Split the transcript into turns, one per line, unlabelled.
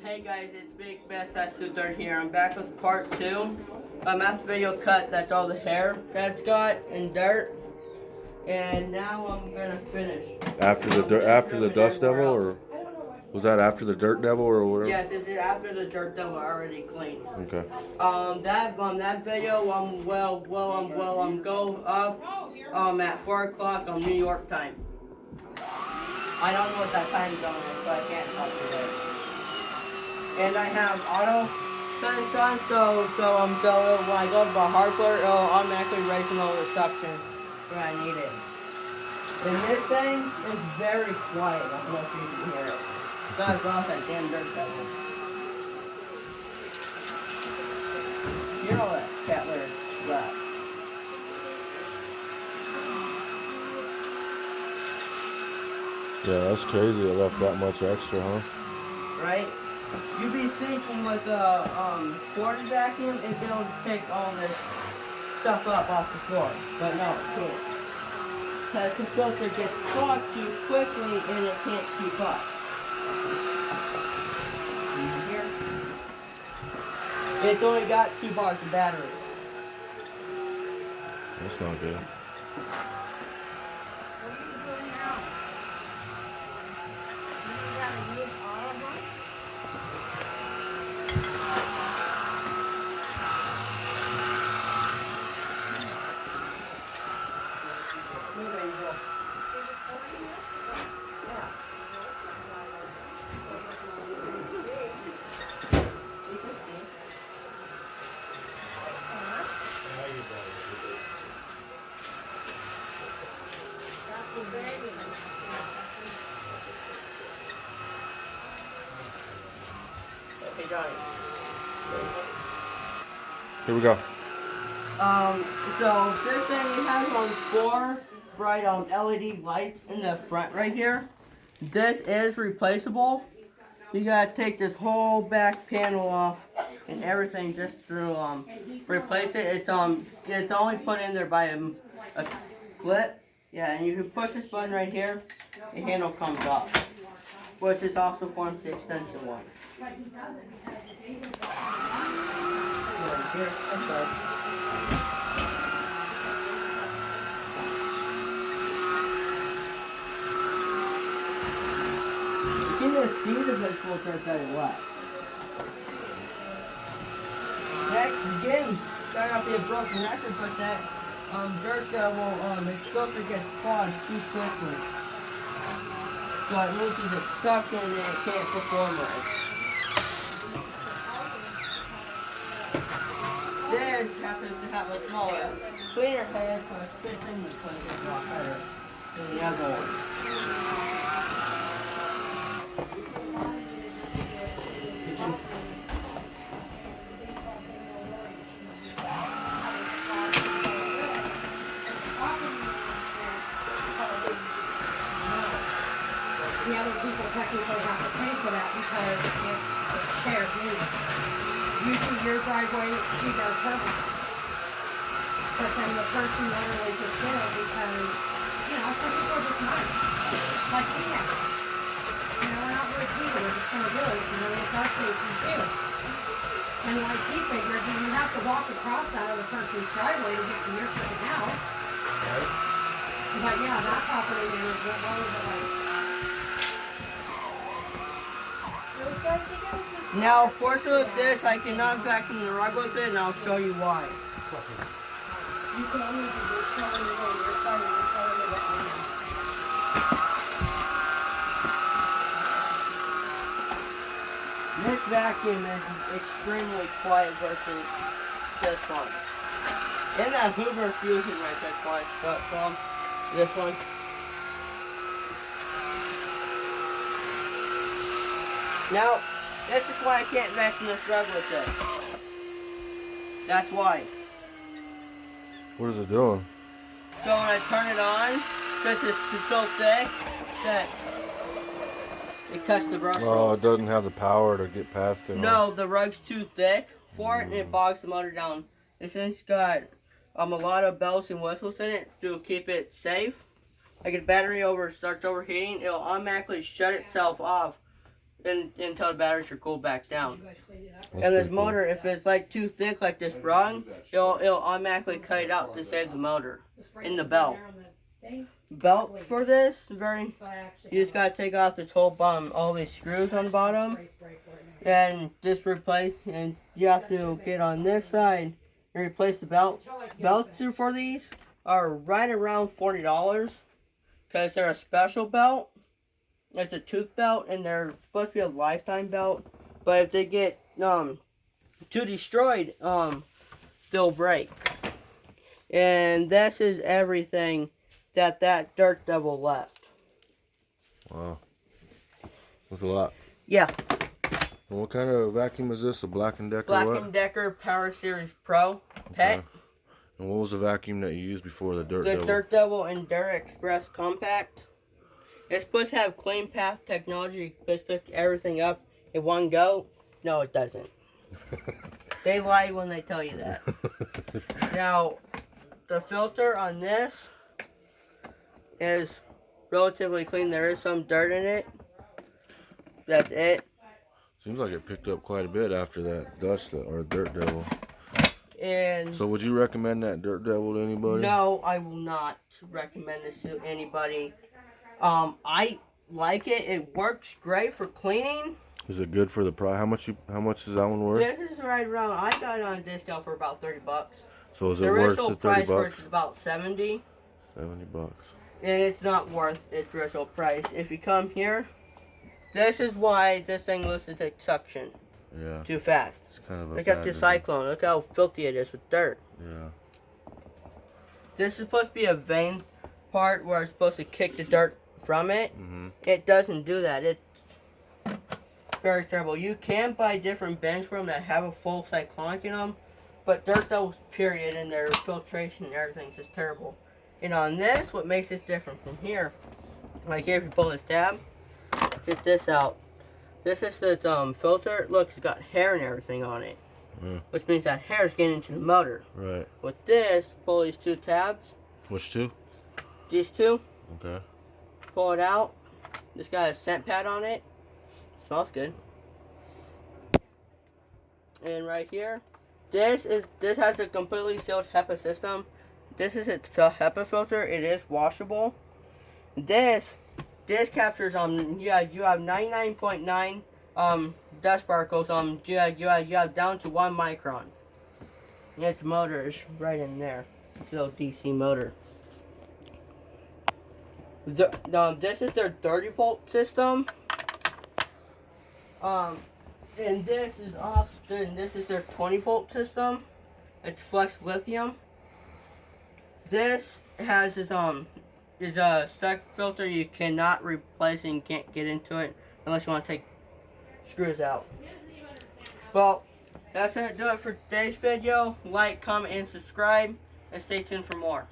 Hey guys, it's Big Best S23 here. I'm back with part 2. After the video cut, that's all the hair that's got and dirt. And now I'm gonna finish.
After the Dust Devil, or was that after the Dirt Devil, or whatever?
Yes, this is after the Dirt Devil already cleaned.
Okay.
That video go up at 4 o'clock on New York time. I don't know what that time zone is, but I can't talk today. And I have auto settings on, so when I go to the hardware, it'll automatically raise the reception when I need it. And this thing is very quiet. I don't know if you can hear it. That's off that damn Dirt Devil. You know that cat litter left.
Yeah, that's crazy. It left that much extra, huh?
Right? You'd be thinking with a Ford vacuum, it'd be able to take all this stuff up off the floor. But no, it can't. Because the filter gets clogged too quickly and it can't keep up. Here. It's only got 2 bars of battery.
That's not good.
Okay, Johnny.
Here we go.
So this thing has 4 bright LED lights in the front right here. This is replaceable. You gotta take this whole back panel off and everything just to replace it. It's only put in there by a clip. Yeah, and you can push this button right here. The handle comes off, which is also forms the extension one. Here, I'm sorry. You can just see the vegetable turns out what. Next, again, start off be a broken record, but that Dirt Devil, its filter gets clogged too quickly. So it loses its suction and it can't perform right. This happens to have a smaller cleaner head, so it fits in the place a lot better than the other one.
The other people technically have to pay for that because it's shared use. Usually your driveway, she does her house. But then the person literally just did it because, some people are just nice. Like we have. We're not very people, we're just going to do it. It's our safety too. And like he figured, you have to walk across out of the person's driveway to get to your freaking house. Right. But yeah, that property manager, what was it like?
Now, fortunately with this, I cannot vacuum the rug with it, and I'll show you why.
You can only do this telling me when you're sorry, you're telling me that.
This vacuum is extremely quiet versus this one. And that Hoover Fusion right there, quiet from this one. Now, this is why I can't vacuum this rug with this. That's why.
What is it doing?
So when I turn it on, this is so thick that it cuts the brush.
Oh, it doesn't have the power to get past it.
No, the rug's too thick for it, and it bogs the motor down. This thing's got a lot of bells and whistles in it to keep it safe. Like a battery starts overheating, it'll automatically shut itself off until the batteries are cooled back down.
You guys cleaned it up?
That's
And this
pretty cool.
motor, if it's like too thick like this rung, it'll automatically cut it out to save the motor.
The spray
In the
was
belt.
there on the thing,
Belt for this, very.
but I actually
You just
have
gotta take off this whole bottom, all these screws on the bottom,
spray for it now.
and just replace. And you have to get on this side and replace the belt.
Until I get
Belts
it.
for these are right around $40 because they're a special belt. It's a tooth belt, and they're supposed to be a lifetime belt. But if they get too destroyed, they'll break. And this is everything that Dirt Devil left.
Wow. That's a lot.
Yeah,
And what kind of vacuum is this? A Black & Decker
Black
what?
& Decker Power Series Pro Pet.
Okay. And what was the vacuum that you used before the Dirt
The
Devil?
Dirt Devil Endura Express Compact. It's supposed to have clean path technology. It's supposed to pick everything up in one go. No, it doesn't. They lie when they tell you that. Now, the filter on this is relatively clean. There is some dirt in it. That's it.
Seems like it picked up quite a bit after that dust or Dirt Devil.
And
So would you recommend that Dirt Devil to anybody?
no, I will not recommend this to anybody. I like it. It works great for cleaning.
Is it good for the price? How much is that one worth?
This is right around. I got it on a discount for about $30.
So is it
The
worth
original
the 30
price for it
bucks?
is about 70,
70 bucks.
and it's not worth its original price. If you come here, this is why this thing loses its suction
Yeah.
too fast.
It's kind of a
Look at
bad
the
design.
cyclone. Look how filthy it is with dirt.
Yeah.
This is supposed to be a vein part where it's supposed to kick the dirt from it.
Mhm.
It doesn't do that. It's very terrible. You can buy different bends for them that have a full cyclonic in them, but Dirt Devils, period, and their filtration and everything's just terrible. And on this, what makes this different from here, like here, if you pull this tab, get this out. This is the filter. Look, it's got hair and everything on it,
Mm.
which means that hair is getting into the motor.
Right.
With this, pull these two tabs,
Which two?
these two,
Okay.
pull it out. This got a scent pad on it. Smells good. And right here, this has a completely sealed HEPA system. This is a HEPA filter. It is washable. This captures you have 99.9 dust particles you have down to 1 micron. And its motor is right in there. It's a little DC motor. This is their 30-volt system. And this is their 20-volt system. It's flex lithium. This has is a stuck filter you cannot replace and you can't get into it unless you want to take screws out. Well, that's it. Do it for today's video. Like, comment, and subscribe, and stay tuned for more.